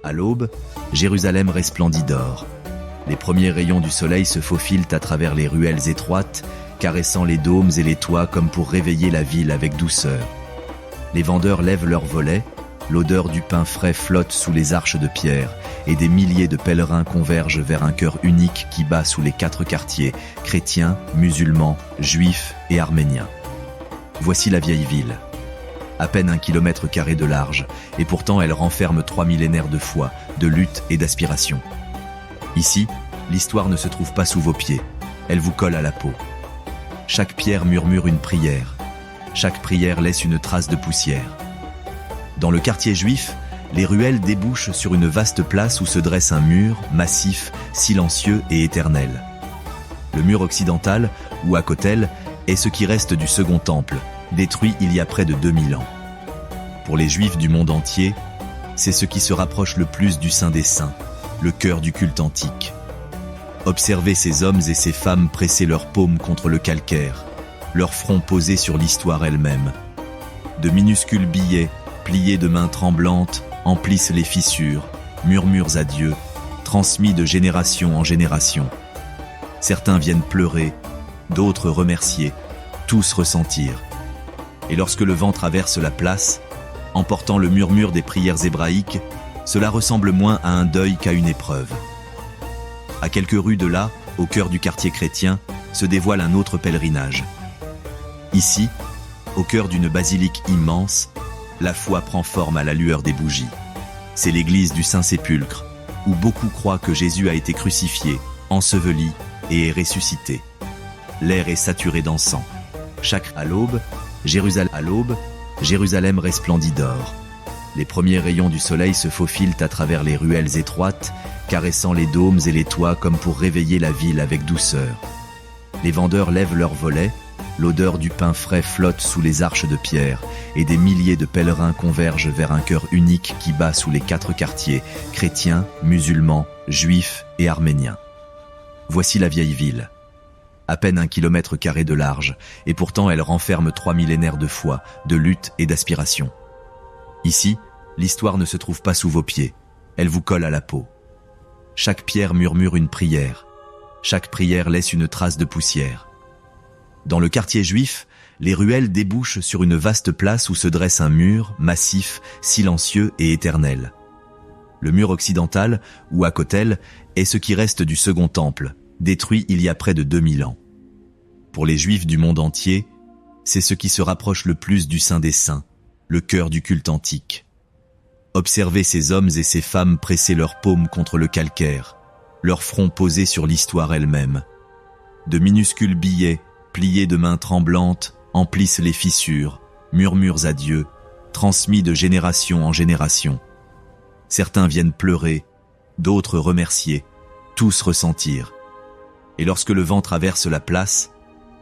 À l'aube, Jérusalem resplendit d'or. Les premiers rayons du soleil se faufilent à travers les ruelles étroites, caressant les dômes et les toits comme pour réveiller la ville avec douceur. Les vendeurs lèvent leurs volets, l'odeur du pain frais flotte sous les arches de pierre, et des milliers de pèlerins convergent vers un chœur unique qui bat sous les 4 quartiers, chrétiens, musulmans, juifs et arméniens. Voici la vieille ville. À peine 1 kilomètre carré de large, et pourtant elle renferme 3 millénaires de foi, de lutte et d'aspiration. Ici, l'histoire ne se trouve pas sous vos pieds, elle vous colle à la peau. Chaque pierre murmure une prière, chaque prière laisse une trace de poussière. Dans le quartier juif, les ruelles débouchent sur une vaste place où se dresse un mur, massif, silencieux et éternel. Le mur occidental, ou Hakotel, est ce qui reste du second temple, détruit il y a près de 2000 ans. Pour les juifs du monde entier, c'est ce qui se rapproche le plus du Saint des Saints, le cœur du culte antique. Observez ces hommes et ces femmes presser leurs paumes contre le calcaire, leur front posé sur l'histoire elle-même. De minuscules billets, pliés de mains tremblantes, emplissent les fissures, murmures à Dieu, transmis de génération en génération. Certains viennent pleurer, d'autres remercier, tous ressentir. Et lorsque le vent traverse la place, emportant le murmure des prières hébraïques, cela ressemble moins à un deuil qu'à une épreuve. À quelques rues de là, au cœur du quartier chrétien, se dévoile un autre pèlerinage. Ici, au cœur d'une basilique immense, la foi prend forme à la lueur des bougies. C'est l'église du Saint-Sépulcre, où beaucoup croient que Jésus a été crucifié, enseveli et est ressuscité. L'air est saturé d'encens. À l'aube, Jérusalem resplendit d'or. Les premiers rayons du soleil se faufilent à travers les ruelles étroites, caressant les dômes et les toits comme pour réveiller la ville avec douceur. Les vendeurs lèvent leurs volets, l'odeur du pain frais flotte sous les arches de pierre, et des milliers de pèlerins convergent vers un chœur unique qui bat sous les 4 quartiers, chrétiens, musulmans, juifs et arméniens. Voici la vieille ville. À peine 1 kilomètre carré de large, et pourtant elle renferme 3 millénaires de foi, de lutte et d'aspiration. Ici, l'histoire ne se trouve pas sous vos pieds, elle vous colle à la peau. Chaque pierre murmure une prière, chaque prière laisse une trace de poussière. Dans le quartier juif, les ruelles débouchent sur une vaste place où se dresse un mur, massif, silencieux et éternel. Le mur occidental, ou Hakotel, est ce qui reste du second temple, détruit il y a près de 2000 ans. Pour les juifs du monde entier, c'est ce qui se rapproche le plus du Saint des Saints, le cœur du culte antique. Observez ces hommes et ces femmes presser leurs paumes contre le calcaire, leur front posé sur l'histoire elle-même. De minuscules billets, pliés de mains tremblantes, emplissent les fissures, murmures à Dieu, transmis de génération en génération. Certains viennent pleurer, d'autres remercier, tous ressentir. Et lorsque le vent traverse la place,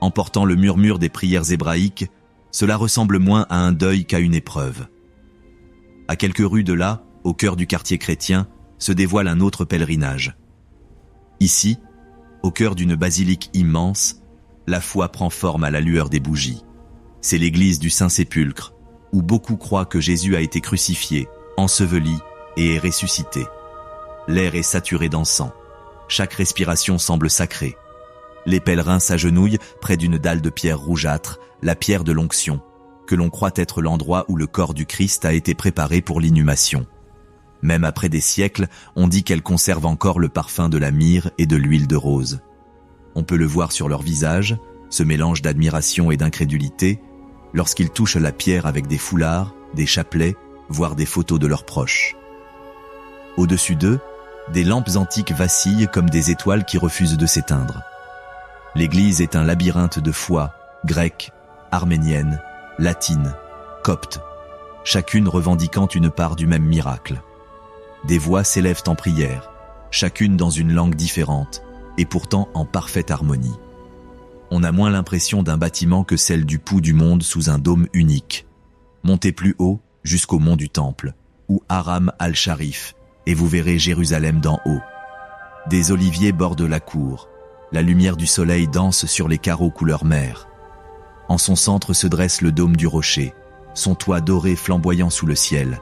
emportant le murmure des prières hébraïques, cela ressemble moins à un deuil qu'à une épreuve. À quelques rues de là, au cœur du quartier chrétien, se dévoile un autre pèlerinage. Ici, au cœur d'une basilique immense, la foi prend forme à la lueur des bougies. C'est l'église du Saint-Sépulcre, où beaucoup croient que Jésus a été crucifié, enseveli et est ressuscité. L'air est saturé d'encens. Chaque respiration semble sacrée. Les pèlerins s'agenouillent près d'une dalle de pierre rougeâtre, la pierre de l'onction, que l'on croit être l'endroit où le corps du Christ a été préparé pour l'inhumation. Même après des siècles, on dit qu'elle conserve encore le parfum de la myrrhe et de l'huile de rose. On peut le voir sur leur visage, ce mélange d'admiration et d'incrédulité, lorsqu'ils touchent la pierre avec des foulards, des chapelets, voire des photos de leurs proches. Au-dessus d'eux, des lampes antiques vacillent comme des étoiles qui refusent de s'éteindre. L'église est un labyrinthe de foi, grecque, arménienne, latine, copte, chacune revendiquant une part du même miracle. Des voix s'élèvent en prière, chacune dans une langue différente, et pourtant en parfaite harmonie. On a moins l'impression d'un bâtiment que celle du pouls du monde sous un dôme unique. Montez plus haut, jusqu'au mont du Temple, ou Haram al-Sharif, et vous verrez Jérusalem d'en haut. Des oliviers bordent la cour. La lumière du soleil danse sur les carreaux couleur mer. En son centre se dresse le dôme du rocher, son toit doré flamboyant sous le ciel.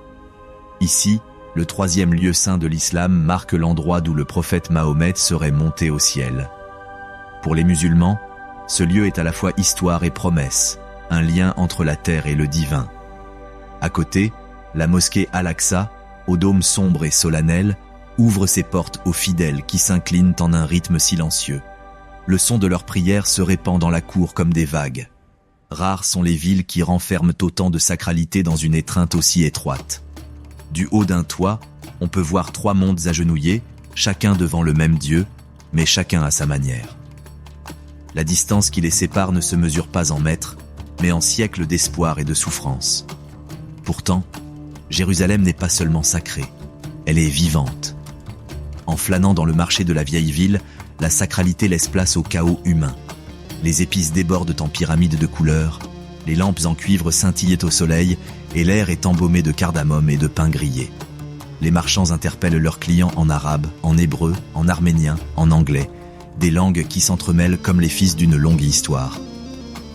Ici, Le troisième lieu saint de l'islam marque l'endroit d'où le prophète Mahomet serait monté au ciel. Pour les musulmans, ce lieu est à la fois histoire et promesse, un lien entre la terre et le divin. À côté, la mosquée Al-Aqsa, au dôme sombre et solennel, ouvre ses portes aux fidèles qui s'inclinent en un rythme silencieux. Le son de leurs prières se répand dans la cour comme des vagues. Rares sont les villes qui renferment autant de sacralité dans une étreinte aussi étroite. Du haut d'un toit, on peut voir 3 mondes agenouillés, chacun devant le même Dieu, mais chacun à sa manière. La distance qui les sépare ne se mesure pas en mètres, mais en siècles d'espoir et de souffrance. Pourtant, Jérusalem n'est pas seulement sacrée, elle est vivante. En flânant dans le marché de la vieille ville, la sacralité laisse place au chaos humain. Les épices débordent en pyramides de couleurs, les lampes en cuivre scintillaient au soleil et l'air est embaumé de cardamome et de pain grillé. Les marchands interpellent leurs clients en arabe, en hébreu, en arménien, en anglais, des langues qui s'entremêlent comme les fils d'une longue histoire.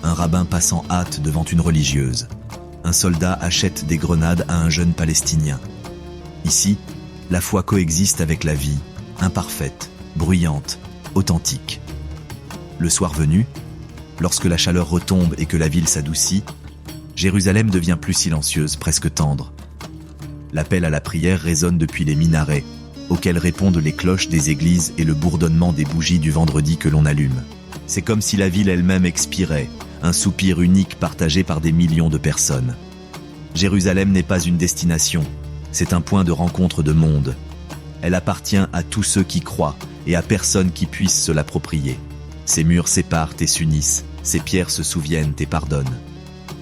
Un rabbin passe en hâte devant une religieuse. Un soldat achète des grenades à un jeune Palestinien. Ici, la foi coexiste avec la vie, imparfaite, bruyante, authentique. Le soir venu, lorsque la chaleur retombe et que la ville s'adoucit, Jérusalem devient plus silencieuse, presque tendre. L'appel à la prière résonne depuis les minarets, auxquels répondent les cloches des églises et le bourdonnement des bougies du vendredi que l'on allume. C'est comme si la ville elle-même expirait, un soupir unique partagé par des millions de personnes. Jérusalem n'est pas une destination, c'est un point de rencontre de monde. Elle appartient à tous ceux qui croient et à personne qui puisse se l'approprier. Ses murs séparent et s'unissent, ses pierres se souviennent et pardonnent.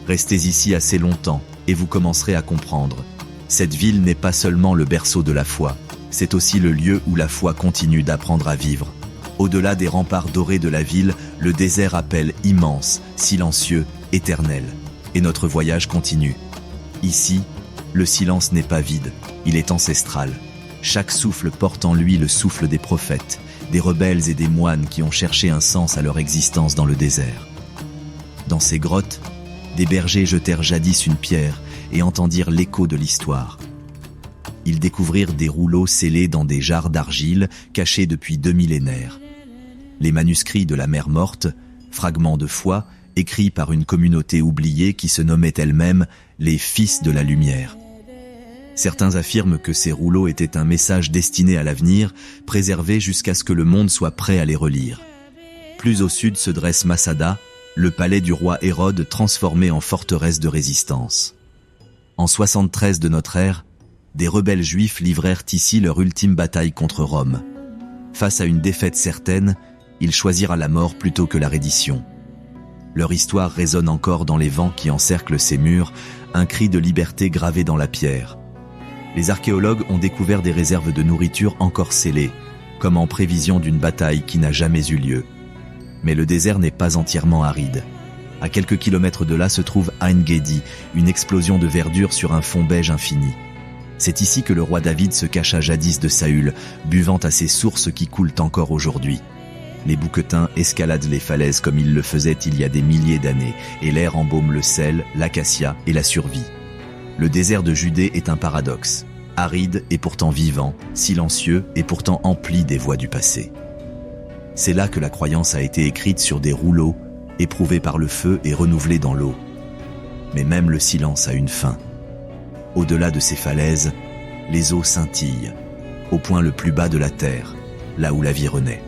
Restez ici assez longtemps et vous commencerez à comprendre. Cette ville n'est pas seulement le berceau de la foi, c'est aussi le lieu où la foi continue d'apprendre à vivre. Au-delà des remparts dorés de la ville, le désert appelle immense, silencieux, éternel. Et notre voyage continue. Ici, le silence n'est pas vide, il est ancestral. Chaque souffle porte en lui le souffle des prophètes, des rebelles et des moines qui ont cherché un sens à leur existence dans le désert. Dans ces grottes, des bergers jetèrent jadis une pierre et entendirent l'écho de l'histoire. Ils découvrirent des rouleaux scellés dans des jarres d'argile cachés depuis 2 millénaires. Les manuscrits de la mer morte, fragments de foi, écrits par une communauté oubliée qui se nommait elle-même les Fils de la Lumière. Certains affirment que ces rouleaux étaient un message destiné à l'avenir, préservé jusqu'à ce que le monde soit prêt à les relire. Plus au sud se dresse Masada, le palais du roi Hérode transformé en forteresse de résistance. En 73 de notre ère, des rebelles juifs livrèrent ici leur ultime bataille contre Rome. Face à une défaite certaine, ils choisirent la mort plutôt que la reddition. Leur histoire résonne encore dans les vents qui encerclent ces murs, un cri de liberté gravé dans la pierre. Les archéologues ont découvert des réserves de nourriture encore scellées, comme en prévision d'une bataille qui n'a jamais eu lieu. Mais le désert n'est pas entièrement aride. À quelques kilomètres de là se trouve Ein Gedi, une explosion de verdure sur un fond beige infini. C'est ici que le roi David se cacha jadis de Saül, buvant à ces sources qui coulent encore aujourd'hui. Les bouquetins escaladent les falaises comme ils le faisaient il y a des milliers d'années, et l'air embaume le sel, l'acacia et la survie. Le désert de Judée est un paradoxe, aride et pourtant vivant, silencieux et pourtant empli des voix du passé. C'est là que la croyance a été écrite sur des rouleaux, éprouvés par le feu et renouvelés dans l'eau. Mais même le silence a une fin. Au-delà de ces falaises, les eaux scintillent, au point le plus bas de la terre, là où la vie renaît.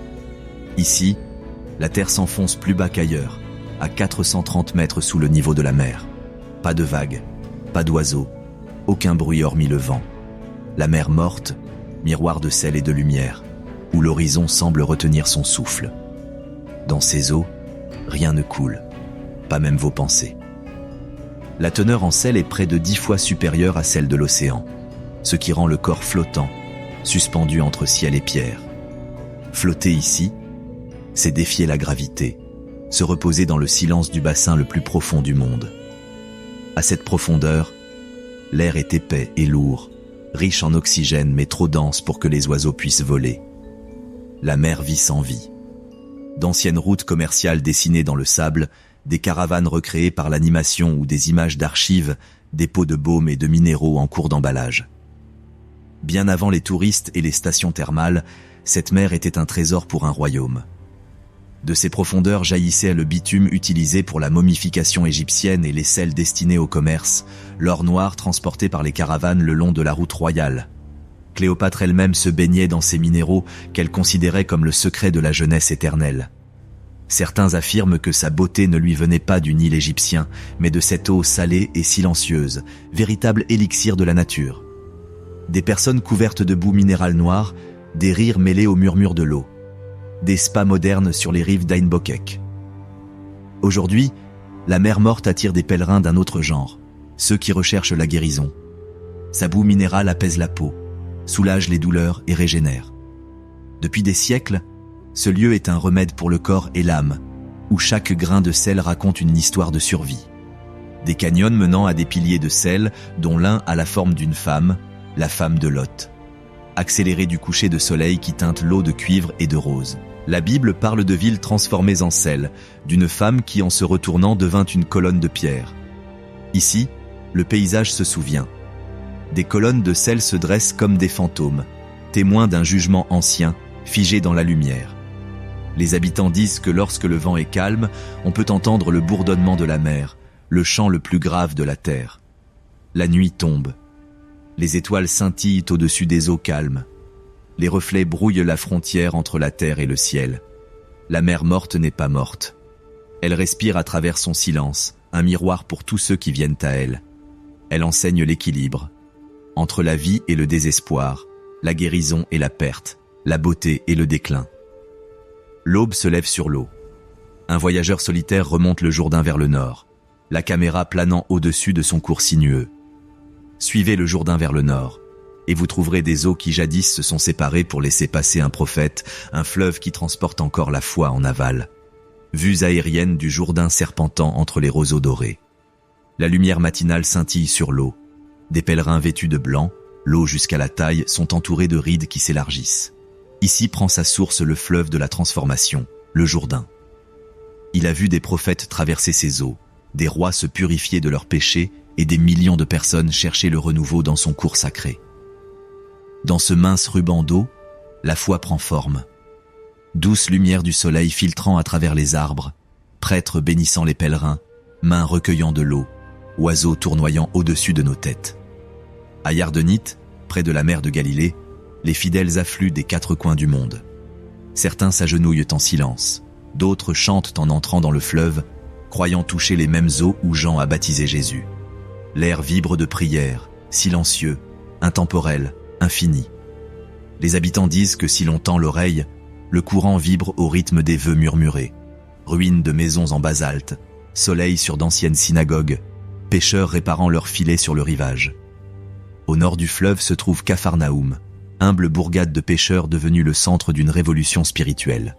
Ici, la terre s'enfonce plus bas qu'ailleurs, à 430 mètres sous le niveau de la mer. Pas de vagues, pas d'oiseaux, aucun bruit hormis le vent. La mer morte, miroir de sel et de lumière, où l'horizon semble retenir son souffle. Dans ces eaux, rien ne coule, pas même vos pensées. La teneur en sel est près de 10 fois supérieure à celle de l'océan, ce qui rend le corps flottant, suspendu entre ciel et pierre. Flotter ici, c'est défier la gravité, se reposer dans le silence du bassin le plus profond du monde. À cette profondeur, l'air est épais et lourd, riche en oxygène mais trop dense pour que les oiseaux puissent voler. La mer vit sans vie. D'anciennes routes commerciales dessinées dans le sable, des caravanes recréées par l'animation ou des images d'archives, des pots de baume et de minéraux en cours d'emballage. Bien avant les touristes et les stations thermales, cette mer était un trésor pour un royaume. De ses profondeurs jaillissait le bitume utilisé pour la momification égyptienne et les sels destinés au commerce, l'or noir transporté par les caravanes le long de la route royale. Cléopâtre elle-même se baignait dans ces minéraux qu'elle considérait comme le secret de la jeunesse éternelle. Certains affirment que sa beauté ne lui venait pas du Nil égyptien, mais de cette eau salée et silencieuse, véritable élixir de la nature. Des personnes couvertes de boue minérale noire, des rires mêlés au murmure de l'eau. Des spas modernes sur les rives d'Ain Bokek. Aujourd'hui, la mer morte attire des pèlerins d'un autre genre, ceux qui recherchent la guérison. Sa boue minérale apaise la peau, soulage les douleurs et régénère. Depuis des siècles, ce lieu est un remède pour le corps et l'âme, où chaque grain de sel raconte une histoire de survie. Des canyons menant à des piliers de sel, dont l'un a la forme d'une femme, la femme de Lot. Accélérée du coucher de soleil qui teinte l'eau de cuivre et de rose. La Bible parle de villes transformées en sel, d'une femme qui en se retournant devint une colonne de pierre. Ici, le paysage se souvient. Des colonnes de sel se dressent comme des fantômes, témoins d'un jugement ancien, figé dans la lumière. Les habitants disent que lorsque le vent est calme, on peut entendre le bourdonnement de la mer, le chant le plus grave de la terre. La nuit tombe. Les étoiles scintillent au-dessus des eaux calmes. Les reflets brouillent la frontière entre la terre et le ciel. La mer morte n'est pas morte. Elle respire à travers son silence, un miroir pour tous ceux qui viennent à elle. Elle enseigne l'équilibre. Entre la vie et le désespoir, la guérison et la perte, la beauté et le déclin. L'aube se lève sur l'eau. Un voyageur solitaire remonte le Jourdain vers le nord, la caméra planant au-dessus de son cours sinueux. Suivez le Jourdain vers le nord, et vous trouverez des eaux qui jadis se sont séparées pour laisser passer un prophète, un fleuve qui transporte encore la foi en aval. Vues aériennes du Jourdain serpentant entre les roseaux dorés. La lumière matinale scintille sur l'eau. Des pèlerins vêtus de blanc, l'eau jusqu'à la taille, sont entourés de rides qui s'élargissent. Ici prend sa source le fleuve de la transformation, le Jourdain. Il a vu des prophètes traverser ses eaux, des rois se purifier de leurs péchés et des millions de personnes chercher le renouveau dans son cours sacré. Dans ce mince ruban d'eau, la foi prend forme. Douce lumière du soleil filtrant à travers les arbres, prêtres bénissant les pèlerins, mains recueillant de l'eau, oiseaux tournoyant au-dessus de nos têtes. À Yardenite, près de la mer de Galilée, les fidèles affluent des quatre coins du monde. Certains s'agenouillent en silence, d'autres chantent en entrant dans le fleuve, croyant toucher les mêmes eaux où Jean a baptisé Jésus. L'air vibre de prière, silencieux, intemporel, infini. Les habitants disent que si l'on tend l'oreille, le courant vibre au rythme des vœux murmurés. Ruines de maisons en basalte, soleil sur d'anciennes synagogues, pêcheurs réparant leurs filets sur le rivage. Au nord du fleuve se trouve Capharnaüm, humble bourgade de pêcheurs devenue le centre d'une révolution spirituelle.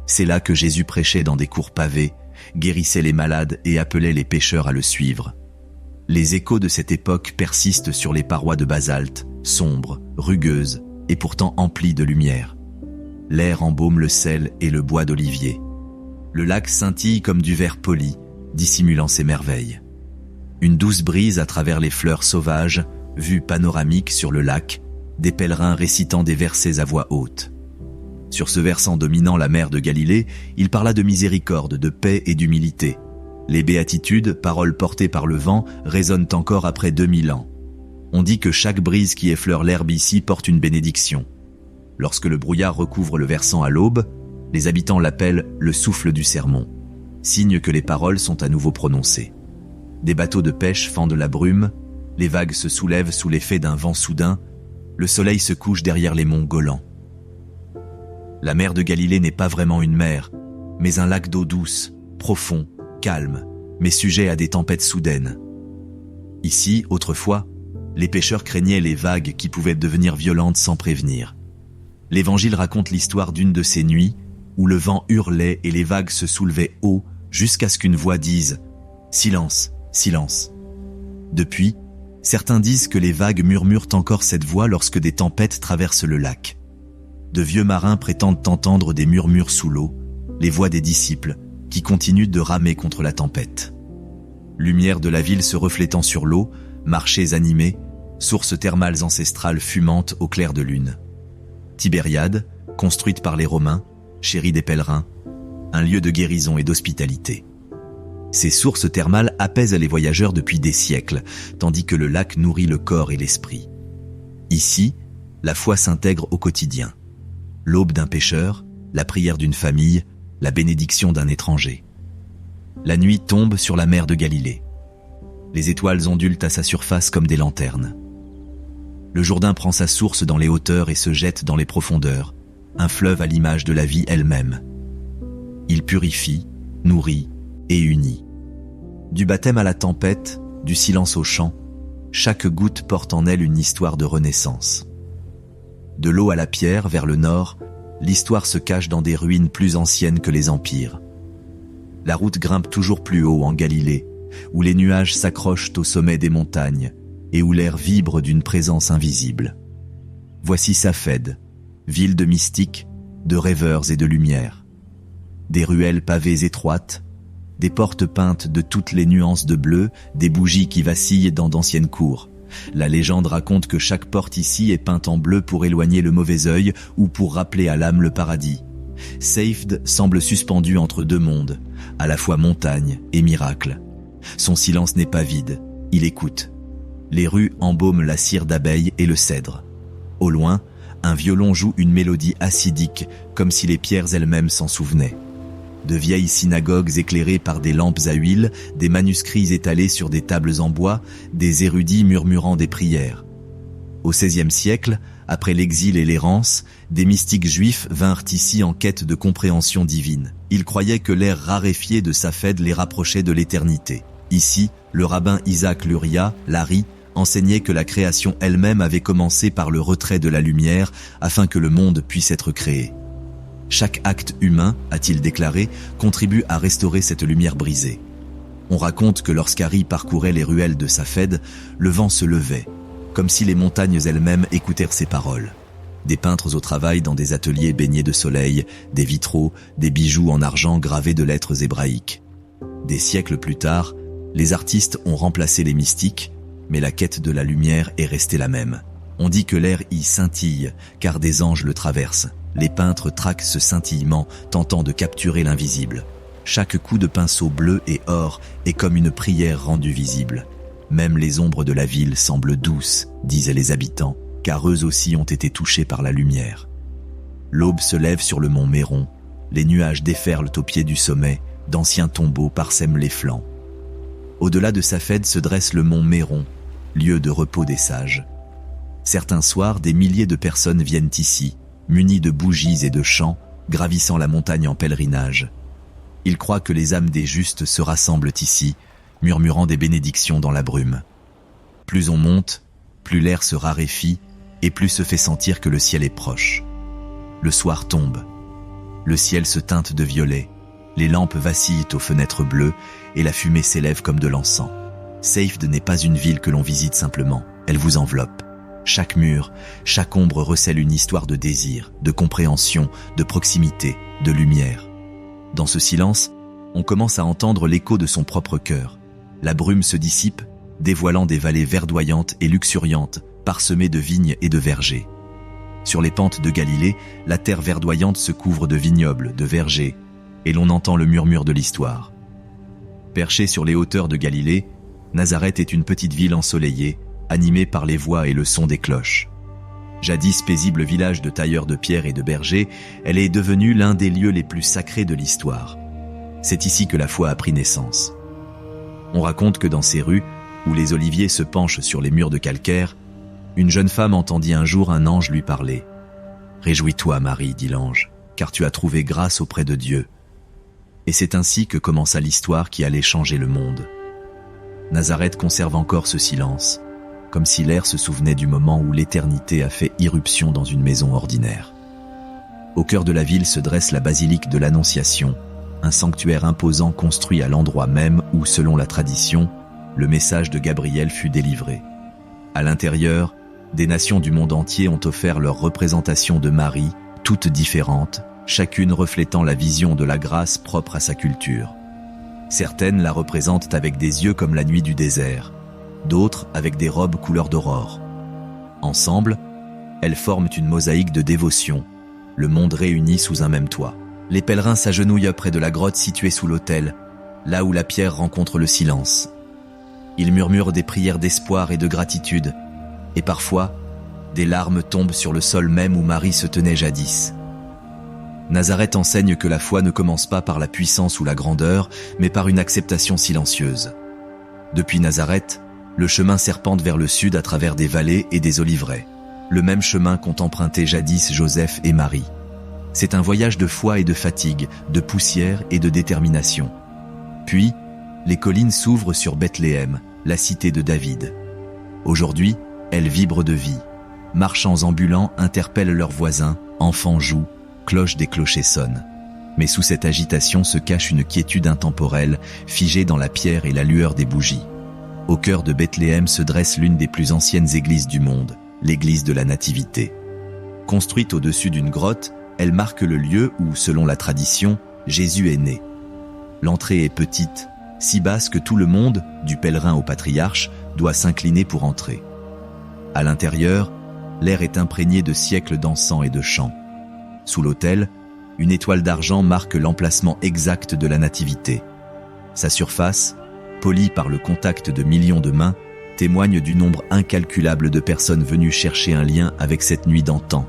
C'est là que Jésus prêchait dans des cours pavés, guérissait les malades et appelait les pêcheurs à le suivre. Les échos de cette époque persistent sur les parois de basalte, sombres, rugueuses et pourtant emplies de lumière. L'air embaume le sel et le bois d'olivier. Le lac scintille comme du verre poli, dissimulant ses merveilles. Une douce brise à travers les fleurs sauvages, vue panoramique sur le lac, des pèlerins récitant des versets à voix haute. Sur ce versant dominant la mer de Galilée, il parla de miséricorde, de paix et d'humilité. Les béatitudes, paroles portées par le vent, résonnent encore après 2000 ans. On dit que chaque brise qui effleure l'herbe ici porte une bénédiction. Lorsque le brouillard recouvre le versant à l'aube, les habitants l'appellent le souffle du sermon, signe que les paroles sont à nouveau prononcées. Des bateaux de pêche fendent la brume, les vagues se soulèvent sous l'effet d'un vent soudain, le soleil se couche derrière les monts Golan. La mer de Galilée n'est pas vraiment une mer, mais un lac d'eau douce, profond, calme, mais sujet à des tempêtes soudaines. Ici, autrefois, les pêcheurs craignaient les vagues qui pouvaient devenir violentes sans prévenir. L'Évangile raconte l'histoire d'une de ces nuits où le vent hurlait et les vagues se soulevaient haut jusqu'à ce qu'une voix dise « Silence, silence ». Depuis, certains disent que les vagues murmurent encore cette voix lorsque des tempêtes traversent le lac. De vieux marins prétendent entendre des murmures sous l'eau, les voix des disciples, qui continuent de ramer contre la tempête. Lumière de la ville se reflétant sur l'eau, marchés animés, sources thermales ancestrales fumantes au clair de lune. Tibériade, construite par les Romains, chérie des pèlerins, un lieu de guérison et d'hospitalité. Ces sources thermales apaisent les voyageurs depuis des siècles, tandis que le lac nourrit le corps et l'esprit. Ici, la foi s'intègre au quotidien. L'aube d'un pêcheur, la prière d'une famille, la bénédiction d'un étranger. La nuit tombe sur la mer de Galilée. Les étoiles ondulent à sa surface comme des lanternes. Le Jourdain prend sa source dans les hauteurs et se jette dans les profondeurs, un fleuve à l'image de la vie elle-même. Il purifie, nourrit et unit. Du baptême à la tempête, du silence au chant, chaque goutte porte en elle une histoire de renaissance. De l'eau à la pierre, vers le nord, l'histoire se cache dans des ruines plus anciennes que les empires. La route grimpe toujours plus haut en Galilée, où les nuages s'accrochent au sommet des montagnes et où l'air vibre d'une présence invisible. Voici Safed, ville de mystiques, de rêveurs et de lumière. Des ruelles pavées étroites, des portes peintes de toutes les nuances de bleu, des bougies qui vacillent dans d'anciennes cours. La légende raconte que chaque porte ici est peinte en bleu pour éloigner le mauvais œil ou pour rappeler à l'âme le paradis. Safed semble suspendu entre deux mondes, à la fois montagne et miracle. Son silence n'est pas vide, il écoute. Les rues embaument la cire d'abeille et le cèdre. Au loin, un violon joue une mélodie acidique, comme si les pierres elles-mêmes s'en souvenaient. De vieilles synagogues éclairées par des lampes à huile, des manuscrits étalés sur des tables en bois, des érudits murmurant des prières. Au XVIe siècle, après l'exil et l'errance, des mystiques juifs vinrent ici en quête de compréhension divine. Ils croyaient que l'air raréfié de Safed les rapprochait de l'éternité. Ici, le rabbin Isaac Luria, Lari, enseignait que la création elle-même avait commencé par le retrait de la lumière afin que le monde puisse être créé. Chaque acte humain, a-t-il déclaré, contribue à restaurer cette lumière brisée. On raconte que lorsqu'Harry parcourait les ruelles de Safed, le vent se levait, comme si les montagnes elles-mêmes écoutèrent ses paroles. Des peintres au travail dans des ateliers baignés de soleil, des vitraux, des bijoux en argent gravés de lettres hébraïques. Des siècles plus tard, les artistes ont remplacé les mystiques, mais la quête de la lumière est restée la même. On dit que l'air y scintille, car des anges le traversent. Les peintres traquent ce scintillement, tentant de capturer l'invisible. Chaque coup de pinceau bleu et or est comme une prière rendue visible. Même les ombres de la ville semblent douces, disaient les habitants, car eux aussi ont été touchés par la lumière. L'aube se lève sur le mont Méron, les nuages déferlent au pied du sommet, d'anciens tombeaux parsèment les flancs. Au-delà de Safed se dresse le mont Méron, lieu de repos des sages. Certains soirs, des milliers de personnes viennent ici, munis de bougies et de chants, gravissant la montagne en pèlerinage. Ils croient que les âmes des justes se rassemblent ici, murmurant des bénédictions dans la brume. Plus on monte, plus l'air se raréfie et plus se fait sentir que le ciel est proche. Le soir tombe. Le ciel se teinte de violet, les lampes vacillent aux fenêtres bleues et la fumée s'élève comme de l'encens. Safed n'est pas une ville que l'on visite simplement, elle vous enveloppe. Chaque mur, chaque ombre recèle une histoire de désir, de compréhension, de proximité, de lumière. Dans ce silence, on commence à entendre l'écho de son propre cœur. La brume se dissipe, dévoilant des vallées verdoyantes et luxuriantes, parsemées de vignes et de vergers. Sur les pentes de Galilée, la terre verdoyante se couvre de vignobles, de vergers, et l'on entend le murmure de l'histoire. Perchée sur les hauteurs de Galilée, Nazareth est une petite ville ensoleillée, animée par les voix et le son des cloches. Jadis paisible village de tailleurs de pierre et de bergers, elle est devenue l'un des lieux les plus sacrés de l'histoire. C'est ici que la foi a pris naissance. On raconte que dans ces rues, où les oliviers se penchent sur les murs de calcaire, une jeune femme entendit un jour un ange lui parler. « Réjouis-toi, Marie, dit l'ange, car tu as trouvé grâce auprès de Dieu. » Et c'est ainsi que commença l'histoire qui allait changer le monde. Nazareth conserve encore ce silence, comme si l'air se souvenait du moment où l'éternité a fait irruption dans une maison ordinaire. Au cœur de la ville se dresse la basilique de l'Annonciation, un sanctuaire imposant construit à l'endroit même où, selon la tradition, le message de Gabriel fut délivré. À l'intérieur, des nations du monde entier ont offert leur représentation de Marie, toutes différentes, chacune reflétant la vision de la grâce propre à sa culture. Certaines la représentent avec des yeux comme la nuit du désert, d'autres avec des robes couleur d'aurore, Ensemble, elles forment une mosaïque de dévotion, le monde réuni sous un même toit. Les pèlerins s'agenouillent près de la grotte située sous l'autel, là où la pierre rencontre le silence. Ils murmurent des prières d'espoir et de gratitude, et parfois, des larmes tombent sur le sol même où Marie se tenait jadis. Nazareth enseigne que la foi ne commence pas par la puissance ou la grandeur, mais par une acceptation silencieuse. Depuis Nazareth, le chemin serpente vers le sud à travers des vallées et des oliveraies. Le même chemin qu'ont emprunté jadis Joseph et Marie. C'est un voyage de foi et de fatigue, de poussière et de détermination. Puis, les collines s'ouvrent sur Bethléem, la cité de David. Aujourd'hui, elle vibre de vie. Marchands ambulants interpellent leurs voisins, enfants jouent, cloches des clochers sonnent. Mais sous cette agitation se cache une quiétude intemporelle, figée dans la pierre et la lueur des bougies. Au cœur de Bethléem se dresse l'une des plus anciennes églises du monde, l'église de la Nativité. Construite au-dessus d'une grotte, elle marque le lieu où, selon la tradition, Jésus est né. L'entrée est petite, si basse que tout le monde, du pèlerin au patriarche, doit s'incliner pour entrer. À l'intérieur, l'air est imprégné de siècles d'encens et de chants. Sous l'autel, une étoile d'argent marque l'emplacement exact de la Nativité. Sa surface, polie par le contact de millions de mains, témoigne du nombre incalculable de personnes venues chercher un lien avec cette nuit d'antan.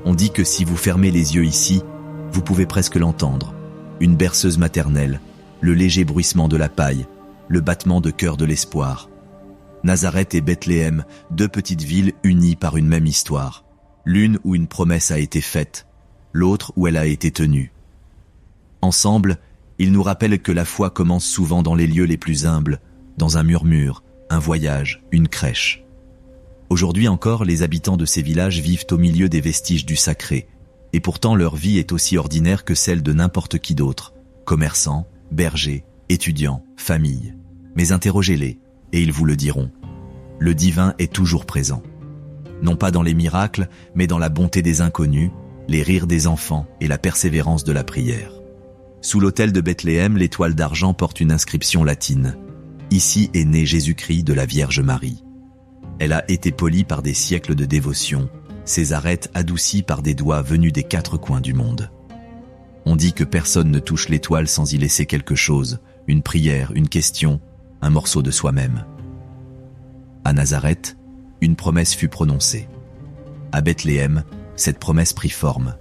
On dit que si vous fermez les yeux ici, vous pouvez presque l'entendre. Une berceuse maternelle, le léger bruissement de la paille, le battement de cœur de l'espoir. Nazareth et Bethléem, deux petites villes unies par une même histoire. L'une où une promesse a été faite, l'autre où elle a été tenue. Ensemble, ils nous rappellent que la foi commence souvent dans les lieux les plus humbles, dans un murmure, un voyage, une crèche. Aujourd'hui encore, les habitants de ces villages vivent au milieu des vestiges du sacré, et pourtant leur vie est aussi ordinaire que celle de n'importe qui d'autre, commerçants, bergers, étudiants, familles. Mais interrogez-les, et ils vous le diront. Le divin est toujours présent. Non pas dans les miracles, mais dans la bonté des inconnus, les rires des enfants et la persévérance de la prière. Sous l'autel de Bethléem, l'étoile d'argent porte une inscription latine. Ici est né Jésus-Christ de la Vierge Marie. Elle a été polie par des siècles de dévotion, ses arêtes adoucies par des doigts venus des quatre coins du monde. On dit que personne ne touche l'étoile sans y laisser quelque chose, une prière, une question, un morceau de soi-même. À Nazareth, une promesse fut prononcée. À Bethléem, cette promesse prit forme.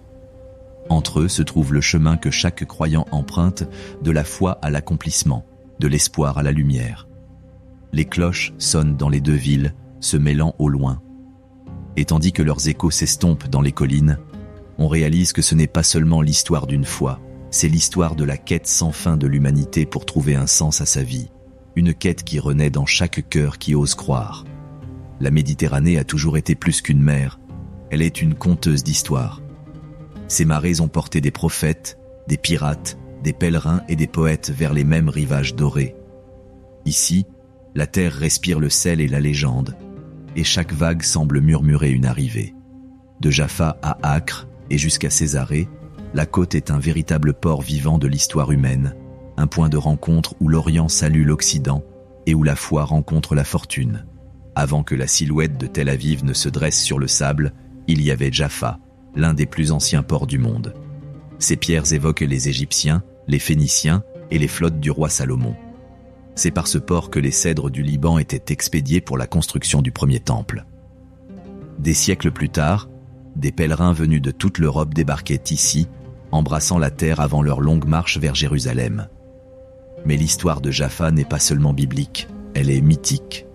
Entre eux se trouve le chemin que chaque croyant emprunte, de la foi à l'accomplissement, de l'espoir à la lumière. Les cloches sonnent dans les deux villes, se mêlant au loin. Et tandis que leurs échos s'estompent dans les collines, on réalise que ce n'est pas seulement l'histoire d'une foi, c'est l'histoire de la quête sans fin de l'humanité pour trouver un sens à sa vie. Une quête qui renaît dans chaque cœur qui ose croire. La Méditerranée a toujours été plus qu'une mer, elle est une conteuse d'histoires. Ses marées ont porté des prophètes, des pirates, des pèlerins et des poètes vers les mêmes rivages dorés. Ici, la terre respire le sel et la légende, et chaque vague semble murmurer une arrivée. De Jaffa à Acre et jusqu'à Césarée, la côte est un véritable port vivant de l'histoire humaine, un point de rencontre où l'Orient salue l'Occident et où la foi rencontre la fortune. Avant que la silhouette de Tel Aviv ne se dresse sur le sable, il y avait Jaffa, l'un des plus anciens ports du monde. Ces pierres évoquent les Égyptiens, les Phéniciens et les flottes du roi Salomon. C'est par ce port que les cèdres du Liban étaient expédiés pour la construction du premier temple. Des siècles plus tard, des pèlerins venus de toute l'Europe débarquaient ici, embrassant la terre avant leur longue marche vers Jérusalem. Mais l'histoire de Jaffa n'est pas seulement biblique, elle est mythique.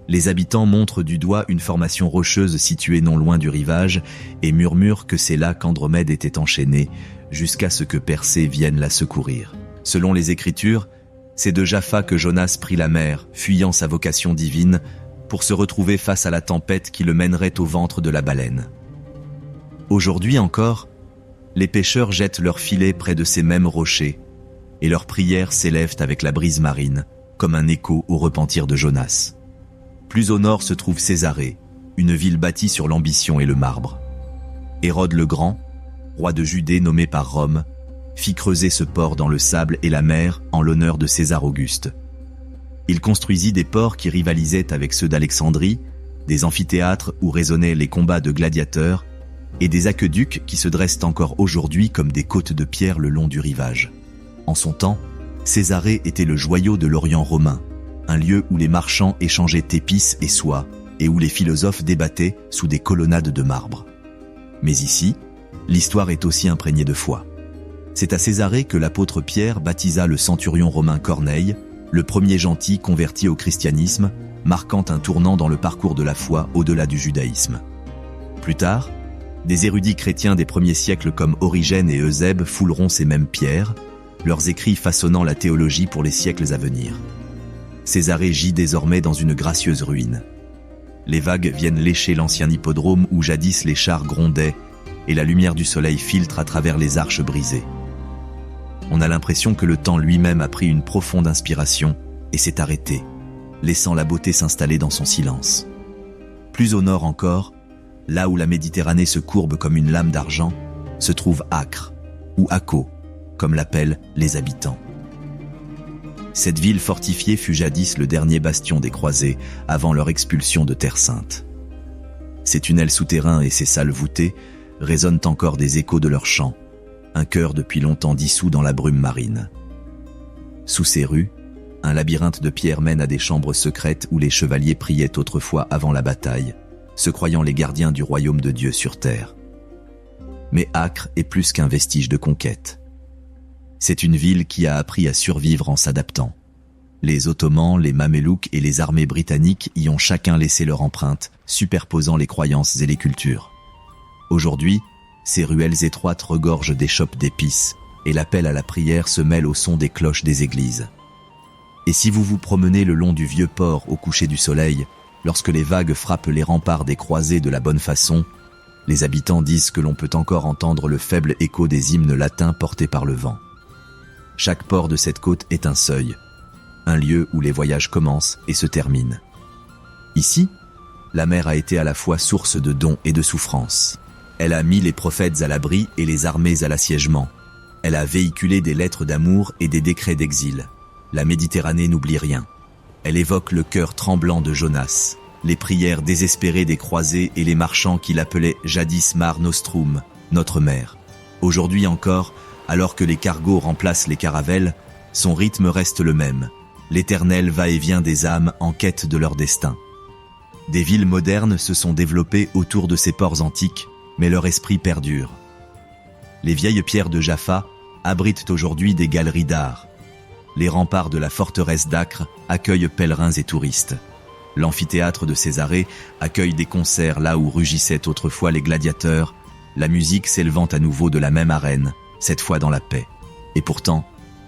Les habitants montrent du doigt une formation rocheuse située non loin du rivage et murmurent que c'est là qu'Andromède était enchaînée, jusqu'à ce que Persée vienne la secourir. Selon les Écritures, c'est de Jaffa que Jonas prit la mer, fuyant sa vocation divine, pour se retrouver face à la tempête qui le mènerait au ventre de la baleine. Aujourd'hui encore, les pêcheurs jettent leurs filets près de ces mêmes rochers, et leurs prières s'élèvent avec la brise marine, comme un écho au repentir de Jonas. Plus au nord se trouve Césarée, une ville bâtie sur l'ambition et le marbre. Hérode le Grand, roi de Judée nommé par Rome, fit creuser ce port dans le sable et la mer en l'honneur de César Auguste. Il construisit des ports qui rivalisaient avec ceux d'Alexandrie, des amphithéâtres où résonnaient les combats de gladiateurs, et des aqueducs qui se dressent encore aujourd'hui comme des côtes de pierre le long du rivage. En son temps, Césarée était le joyau de l'Orient romain, un lieu où les marchands échangeaient épices et soie, et où les philosophes débattaient sous des colonnades de marbre. Mais ici, l'histoire est aussi imprégnée de foi. C'est à Césarée que l'apôtre Pierre baptisa le centurion romain Corneille, le premier gentil converti au christianisme, marquant un tournant dans le parcours de la foi au-delà du judaïsme. Plus tard, des érudits chrétiens des premiers siècles comme Origène et Eusèbe fouleront ces mêmes pierres, leurs écrits façonnant la théologie pour les siècles à venir. Césarée gît désormais dans une gracieuse ruine. Les vagues viennent lécher l'ancien hippodrome où jadis les chars grondaient et la lumière du soleil filtre à travers les arches brisées. On a l'impression que le temps lui-même a pris une profonde inspiration et s'est arrêté, laissant la beauté s'installer dans son silence. Plus au nord encore, là où la Méditerranée se courbe comme une lame d'argent, se trouve Acre, ou Akko, comme l'appellent les habitants. Cette ville fortifiée fut jadis le dernier bastion des croisés avant leur expulsion de Terre Sainte. Ses tunnels souterrains et ses salles voûtées résonnent encore des échos de leurs chants, un cœur depuis longtemps dissous dans la brume marine. Sous ces rues, un labyrinthe de pierres mène à des chambres secrètes où les chevaliers priaient autrefois avant la bataille, se croyant les gardiens du royaume de Dieu sur terre. Mais Acre est plus qu'un vestige de conquête. C'est une ville qui a appris à survivre en s'adaptant. Les Ottomans, les Mamelouks et les armées britanniques y ont chacun laissé leur empreinte, superposant les croyances et les cultures. Aujourd'hui, ces ruelles étroites regorgent d'échoppes d'épices, et l'appel à la prière se mêle au son des cloches des églises. Et si vous vous promenez le long du vieux port au coucher du soleil, lorsque les vagues frappent les remparts des croisés de la bonne façon, les habitants disent que l'on peut encore entendre le faible écho des hymnes latins portés par le vent. Chaque port de cette côte est un seuil, un lieu où les voyages commencent et se terminent. Ici, la mer a été à la fois source de dons et de souffrances. Elle a mis les prophètes à l'abri et les armées à l'assiégement. Elle a véhiculé des lettres d'amour et des décrets d'exil. La Méditerranée n'oublie rien. Elle évoque le cœur tremblant de Jonas, les prières désespérées des croisés et les marchands qui l'appelaient jadis Mar Nostrum, notre mère. Aujourd'hui encore, alors que les cargos remplacent les caravelles, son rythme reste le même, l'éternel va-et-vient des âmes en quête de leur destin. Des villes modernes se sont développées autour de ces ports antiques, mais leur esprit perdure. Les vieilles pierres de Jaffa abritent aujourd'hui des galeries d'art. Les remparts de la forteresse d'Acre accueillent pèlerins et touristes. L'amphithéâtre de Césarée accueille des concerts là où rugissaient autrefois les gladiateurs, la musique s'élevant à nouveau de la même arène, cette fois dans la paix. Et pourtant,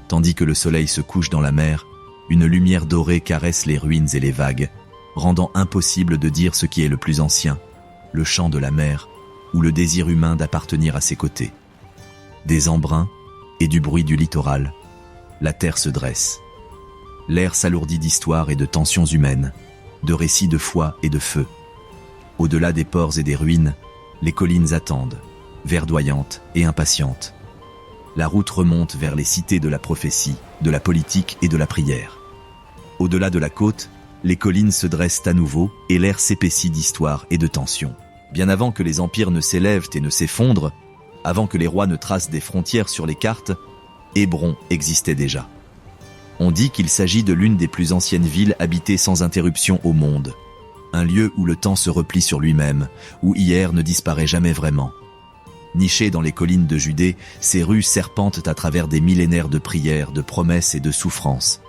tandis que le soleil se couche dans la mer, une lumière dorée caresse les ruines et les vagues, rendant impossible de dire ce qui est le plus ancien, le chant de la mer, ou le désir humain d'appartenir à ses côtés. Des embruns et du bruit du littoral, la terre se dresse. L'air s'alourdit d'histoire et de tensions humaines, de récits de foi et de feu. Au-delà des ports et des ruines, les collines attendent, verdoyantes et impatientes. La route remonte vers les cités de la prophétie, de la politique et de la prière. Au-delà de la côte, les collines se dressent à nouveau et l'air s'épaissit d'histoire et de tension. Bien avant que les empires ne s'élèvent et ne s'effondrent, avant que les rois ne tracent des frontières sur les cartes, Hébron existait déjà. On dit qu'il s'agit de l'une des plus anciennes villes habitées sans interruption au monde. Un lieu où le temps se replie sur lui-même, où hier ne disparaît jamais vraiment. Nichées dans les collines de Judée, ces rues serpentent à travers des millénaires de prières, de promesses et de souffrances.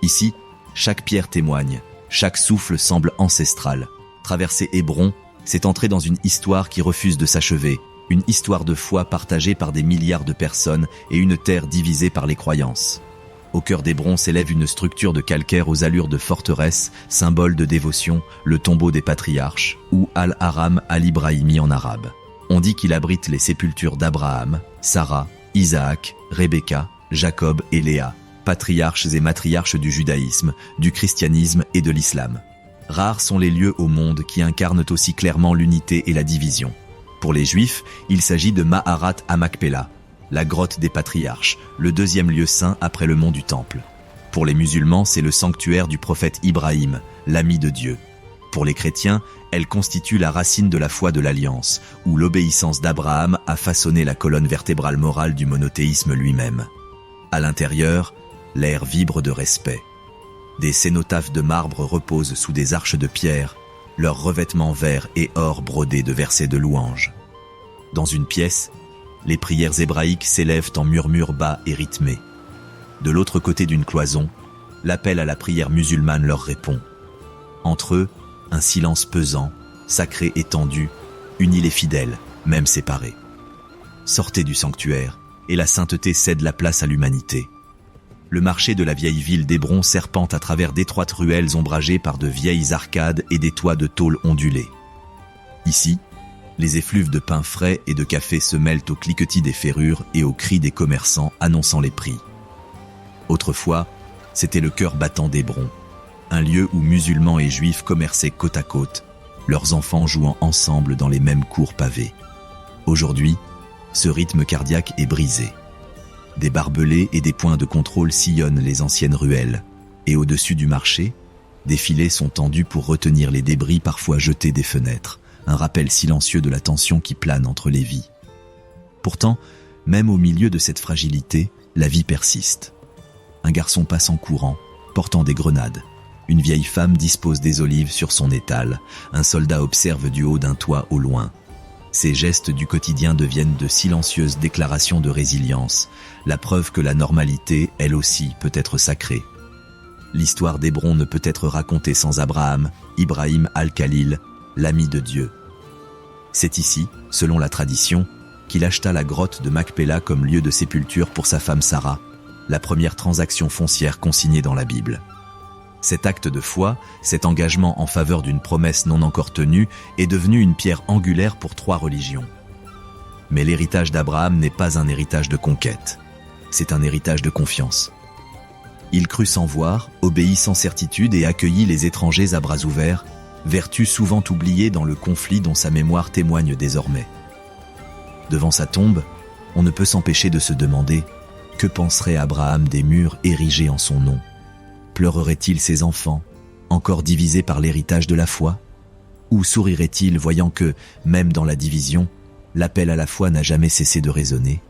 Ici, chaque pierre témoigne, chaque souffle semble ancestral. Traverser Hébron, c'est entrer dans une histoire qui refuse de s'achever, une histoire de foi partagée par des milliards de personnes et une terre divisée par les croyances. Au cœur d'Hébron s'élève une structure de calcaire aux allures de forteresse, symbole de dévotion, le tombeau des patriarches, ou Al-Haram al-Ibrahimi en arabe. On dit qu'il abrite les sépultures d'Abraham, Sarah, Isaac, Rebecca, Jacob et Léa, patriarches et matriarches du judaïsme, du christianisme et de l'islam. Rares sont les lieux au monde qui incarnent aussi clairement l'unité et la division. Pour les Juifs, il s'agit de Maharat Hamakpela, la grotte des patriarches, le deuxième lieu saint après le mont du Temple. Pour les musulmans, c'est le sanctuaire du prophète Ibrahim, l'ami de Dieu. Pour les chrétiens, elle constitue la racine de la foi de l'Alliance, où l'obéissance d'Abraham a façonné la colonne vertébrale morale du monothéisme lui-même. À l'intérieur, l'air vibre de respect. Des cénotaphes de marbre reposent sous des arches de pierre, leurs revêtements vert et or brodés de versets de louanges. Dans une pièce, les prières hébraïques s'élèvent en murmures bas et rythmés. De l'autre côté d'une cloison, l'appel à la prière musulmane leur répond. Entre eux, un silence pesant, sacré et tendu, unit les fidèles, même séparés. Sortez du sanctuaire, et la sainteté cède la place à l'humanité. Le marché de la vieille ville d'Hébron serpente à travers d'étroites ruelles ombragées par de vieilles arcades et des toits de tôle ondulés. Ici, les effluves de pain frais et de café se mêlent au cliquetis des ferrures et aux cris des commerçants annonçant les prix. Autrefois, c'était le cœur battant d'Hébron, un lieu où musulmans et juifs commerçaient côte à côte, leurs enfants jouant ensemble dans les mêmes cours pavés. Aujourd'hui, ce rythme cardiaque est brisé. Des barbelés et des points de contrôle sillonnent les anciennes ruelles, et au-dessus du marché, des filets sont tendus pour retenir les débris parfois jetés des fenêtres, un rappel silencieux de la tension qui plane entre les vies. Pourtant, même au milieu de cette fragilité, la vie persiste. Un garçon passe en courant, portant des grenades. Une vieille femme dispose des olives sur son étal. Un soldat observe du haut d'un toit au loin. Ces gestes du quotidien deviennent de silencieuses déclarations de résilience, la preuve que la normalité, elle aussi, peut être sacrée. L'histoire d'Hébron ne peut être racontée sans Abraham, Ibrahim al-Khalil, l'ami de Dieu. C'est ici, selon la tradition, qu'il acheta la grotte de Macpéla comme lieu de sépulture pour sa femme Sarah, la première transaction foncière consignée dans la Bible. Cet acte de foi, cet engagement en faveur d'une promesse non encore tenue, est devenu une pierre angulaire pour 3 religions. Mais l'héritage d'Abraham n'est pas un héritage de conquête, c'est un héritage de confiance. Il crut sans voir, obéit sans certitude et accueillit les étrangers à bras ouverts, vertu souvent oubliée dans le conflit dont sa mémoire témoigne désormais. Devant sa tombe, on ne peut s'empêcher de se demander « Que penserait Abraham des murs érigés en son nom ? Pleurerait-il ses enfants, encore divisés par l'héritage de la foi ? Ou sourirait-il voyant que, même dans la division, l'appel à la foi n'a jamais cessé de résonner ?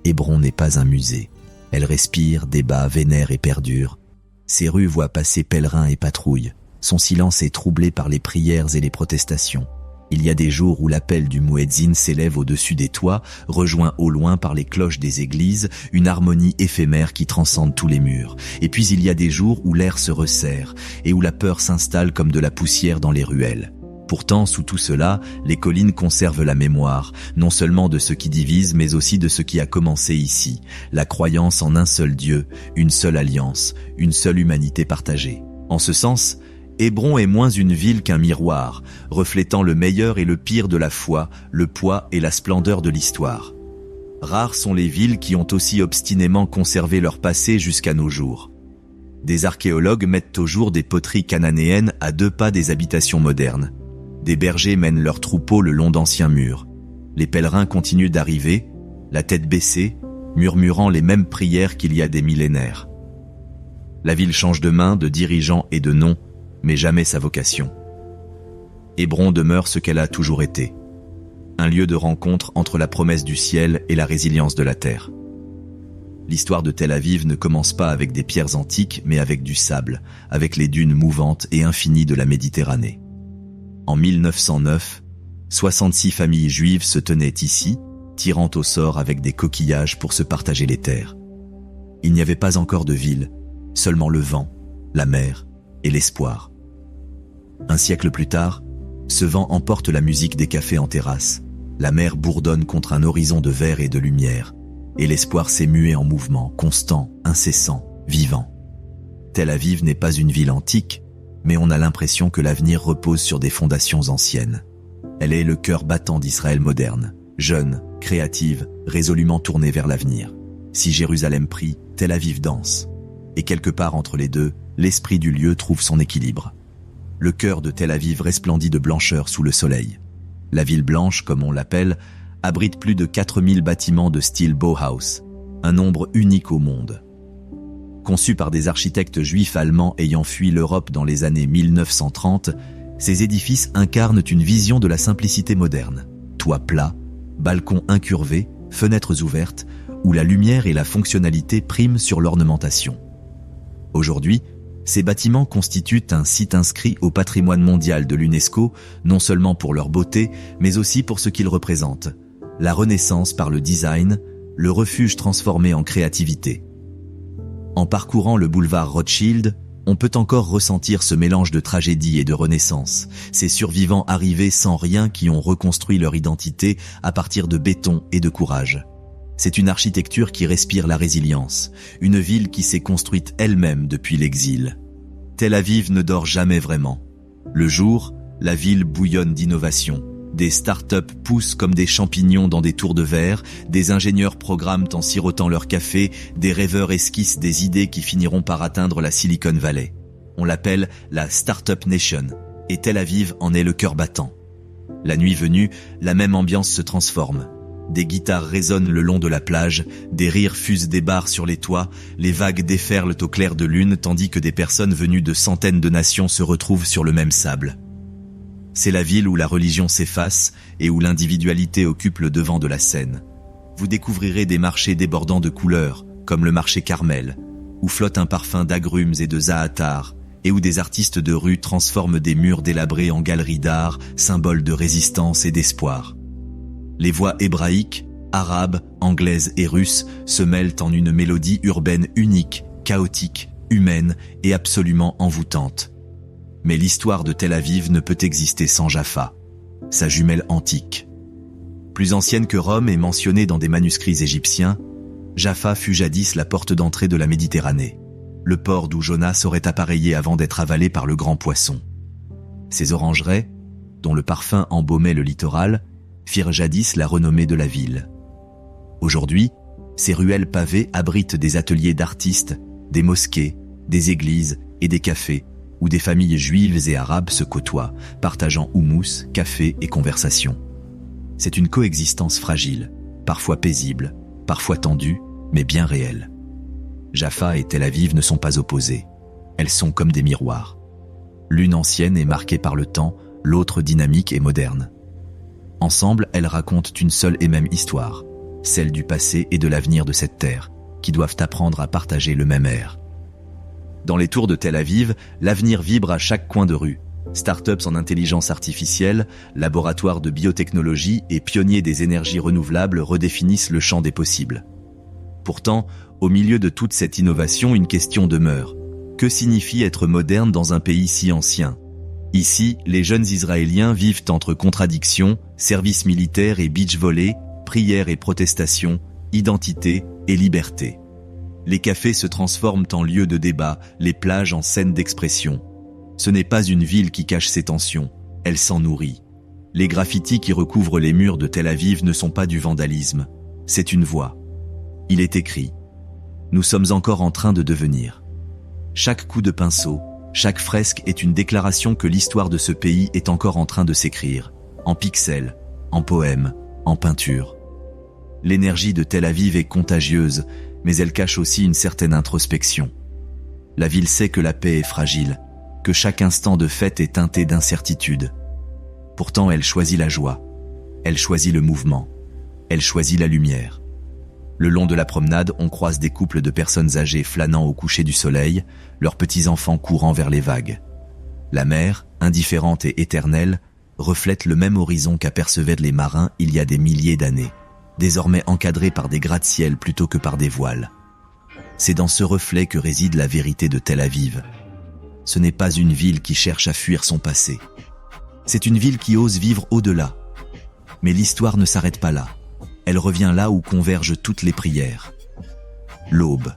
Hébron n'est pas un musée. Elle respire, débat, vénère et perdure. Ses rues voient passer pèlerins et patrouilles. Son silence est troublé par les prières et les protestations. Il y a des jours où l'appel du muezzin s'élève au-dessus des toits, rejoint au loin par les cloches des églises, une harmonie éphémère qui transcende tous les murs. Et puis il y a des jours où l'air se resserre et où la peur s'installe comme de la poussière dans les ruelles. Pourtant, sous tout cela, les collines conservent la mémoire, non seulement de ce qui divise, mais aussi de ce qui a commencé ici, la croyance en un seul Dieu, une seule alliance, une seule humanité partagée. En ce sens, Hébron est moins une ville qu'un miroir, reflétant le meilleur et le pire de la foi, le poids et la splendeur de l'histoire. Rares sont les villes qui ont aussi obstinément conservé leur passé jusqu'à nos jours. Des archéologues mettent au jour des poteries cananéennes à 2 pas des habitations modernes. Des bergers mènent leurs troupeaux le long d'anciens murs. Les pèlerins continuent d'arriver, la tête baissée, murmurant les mêmes prières qu'il y a des millénaires. La ville change de main, de dirigeants et de nom, mais jamais sa vocation. Hébron demeure ce qu'elle a toujours été. Un lieu de rencontre entre la promesse du ciel et la résilience de la terre. L'histoire de Tel Aviv ne commence pas avec des pierres antiques, mais avec du sable, avec les dunes mouvantes et infinies de la Méditerranée. En 1909, 66 familles juives se tenaient ici, tirant au sort avec des coquillages pour se partager les terres. Il n'y avait pas encore de ville, seulement le vent, la mer et l'espoir. Un siècle plus tard, ce vent emporte la musique des cafés en terrasse, la mer bourdonne contre un horizon de verre et de lumière, et l'espoir s'est mué en mouvement, constant, incessant, vivant. Tel Aviv n'est pas une ville antique, mais on a l'impression que l'avenir repose sur des fondations anciennes. Elle est le cœur battant d'Israël moderne, jeune, créative, résolument tournée vers l'avenir. Si Jérusalem prie, Tel Aviv danse. Et quelque part entre les deux, l'esprit du lieu trouve son équilibre. Le cœur de Tel Aviv resplendit de blancheur sous le soleil. La ville blanche, comme on l'appelle, abrite plus de 4000 bâtiments de style Bauhaus, un nombre unique au monde. Conçu par des architectes juifs allemands ayant fui l'Europe dans les années 1930, Ces édifices incarnent une vision de la simplicité moderne. Toits plats, balcons incurvés, fenêtres ouvertes, où la lumière et la fonctionnalité priment sur l'ornementation. Aujourd'hui, ces bâtiments constituent un site inscrit au patrimoine mondial de l'UNESCO, non seulement pour leur beauté, mais aussi pour ce qu'ils représentent. La renaissance par le design, le refuge transformé en créativité. En parcourant le boulevard Rothschild, on peut encore ressentir ce mélange de tragédie et de renaissance. Ces survivants arrivés sans rien qui ont reconstruit leur identité à partir de béton et de courage. C'est une architecture qui respire la résilience, une ville qui s'est construite elle-même depuis l'exil. Tel Aviv ne dort jamais vraiment. Le jour, la ville bouillonne d'innovation. Des start-up poussent comme des champignons dans des tours de verre, des ingénieurs programment en sirotant leur café, des rêveurs esquissent des idées qui finiront par atteindre la Silicon Valley. On l'appelle la Startup Nation, et Tel Aviv en est le cœur battant. La nuit venue, la même ambiance se transforme. Des guitares résonnent le long de la plage, des rires fusent des bars sur les toits, les vagues déferlent au clair de lune tandis que des personnes venues de centaines de nations se retrouvent sur le même sable. C'est la ville où la religion s'efface et où l'individualité occupe le devant de la scène. Vous découvrirez des marchés débordants de couleurs, comme le marché Carmel, où flotte un parfum d'agrumes et de za'atar, et où des artistes de rue transforment des murs délabrés en galeries d'art, symboles de résistance et d'espoir. Les voix hébraïques, arabes, anglaises et russes se mêlent en une mélodie urbaine unique, chaotique, humaine et absolument envoûtante. Mais l'histoire de Tel Aviv ne peut exister sans Jaffa, sa jumelle antique. Plus ancienne que Rome et mentionnée dans des manuscrits égyptiens, Jaffa fut jadis la porte d'entrée de la Méditerranée, le port d'où Jonas aurait appareillé avant d'être avalé par le grand poisson. Ces orangerais, dont le parfum embaumait le littoral, firent jadis la renommée de la ville. Aujourd'hui, ces ruelles pavées abritent des ateliers d'artistes, des mosquées, des églises et des cafés, où des familles juives et arabes se côtoient, partageant houmous, café et conversation. C'est une coexistence fragile, parfois paisible, parfois tendue, mais bien réelle. Jaffa et Tel Aviv ne sont pas opposées. Elles sont comme des miroirs. L'une ancienne et marquée par le temps, l'autre dynamique et moderne. Ensemble, elles racontent une seule et même histoire, celle du passé et de l'avenir de cette terre, qui doivent apprendre à partager le même air. Dans les tours de Tel Aviv, l'avenir vibre à chaque coin de rue. Startups en intelligence artificielle, laboratoires de biotechnologie et pionniers des énergies renouvelables redéfinissent le champ des possibles. Pourtant, au milieu de toute cette innovation, une question demeure. Que signifie être moderne dans un pays si ancien ? Ici, les jeunes Israéliens vivent entre contradictions, services militaires et beach-volley, prières et protestations, identité et liberté. Les cafés se transforment en lieux de débat, les plages en scènes d'expression. Ce n'est pas une ville qui cache ses tensions, elle s'en nourrit. Les graffitis qui recouvrent les murs de Tel Aviv ne sont pas du vandalisme, c'est une voix. Il est écrit « Nous sommes encore en train de devenir ». Chaque coup de pinceau, chaque fresque est une déclaration que l'histoire de ce pays est encore en train de s'écrire, en pixels, en poèmes, en peinture. L'énergie de Tel Aviv est contagieuse, mais elle cache aussi une certaine introspection. La ville sait que la paix est fragile, que chaque instant de fête est teinté d'incertitude. Pourtant, elle choisit la joie, elle choisit le mouvement, elle choisit la lumière. Le long de la promenade, on croise des couples de personnes âgées flânant au coucher du soleil, leurs petits-enfants courant vers les vagues. La mer, indifférente et éternelle, reflète le même horizon qu'apercevaient les marins il y a des milliers d'années, désormais encadré par des gratte-ciel plutôt que par des voiles. C'est dans ce reflet que réside la vérité de Tel Aviv. Ce n'est pas une ville qui cherche à fuir son passé. C'est une ville qui ose vivre au-delà. Mais l'histoire ne s'arrête pas là. Elle revient là où convergent toutes les prières. L'aube.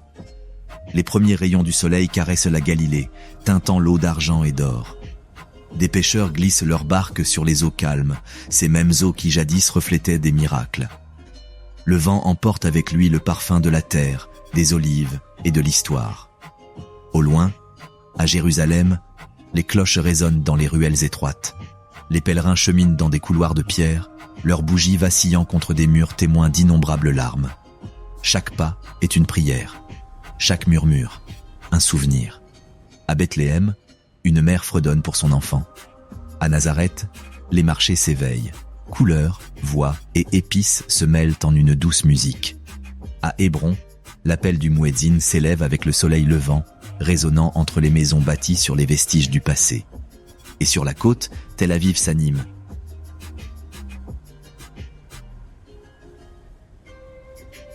Les premiers rayons du soleil caressent la Galilée, teintant l'eau d'argent et d'or. Des pêcheurs glissent leurs barques sur les eaux calmes, ces mêmes eaux qui jadis reflétaient des miracles. Le vent emporte avec lui le parfum de la terre, des olives et de l'histoire. Au loin, à Jérusalem, les cloches résonnent dans les ruelles étroites. Les pèlerins cheminent dans des couloirs de pierre, leurs bougies vacillant contre des murs témoins d'innombrables larmes. Chaque pas est une prière, chaque murmure, un souvenir. À Bethléem, une mère fredonne pour son enfant. À Nazareth, les marchés s'éveillent. Couleurs, voix et épices se mêlent en une douce musique. À Hébron, l'appel du muezzin s'élève avec le soleil levant, résonnant entre les maisons bâties sur les vestiges du passé. Et sur la côte, Tel Aviv s'anime,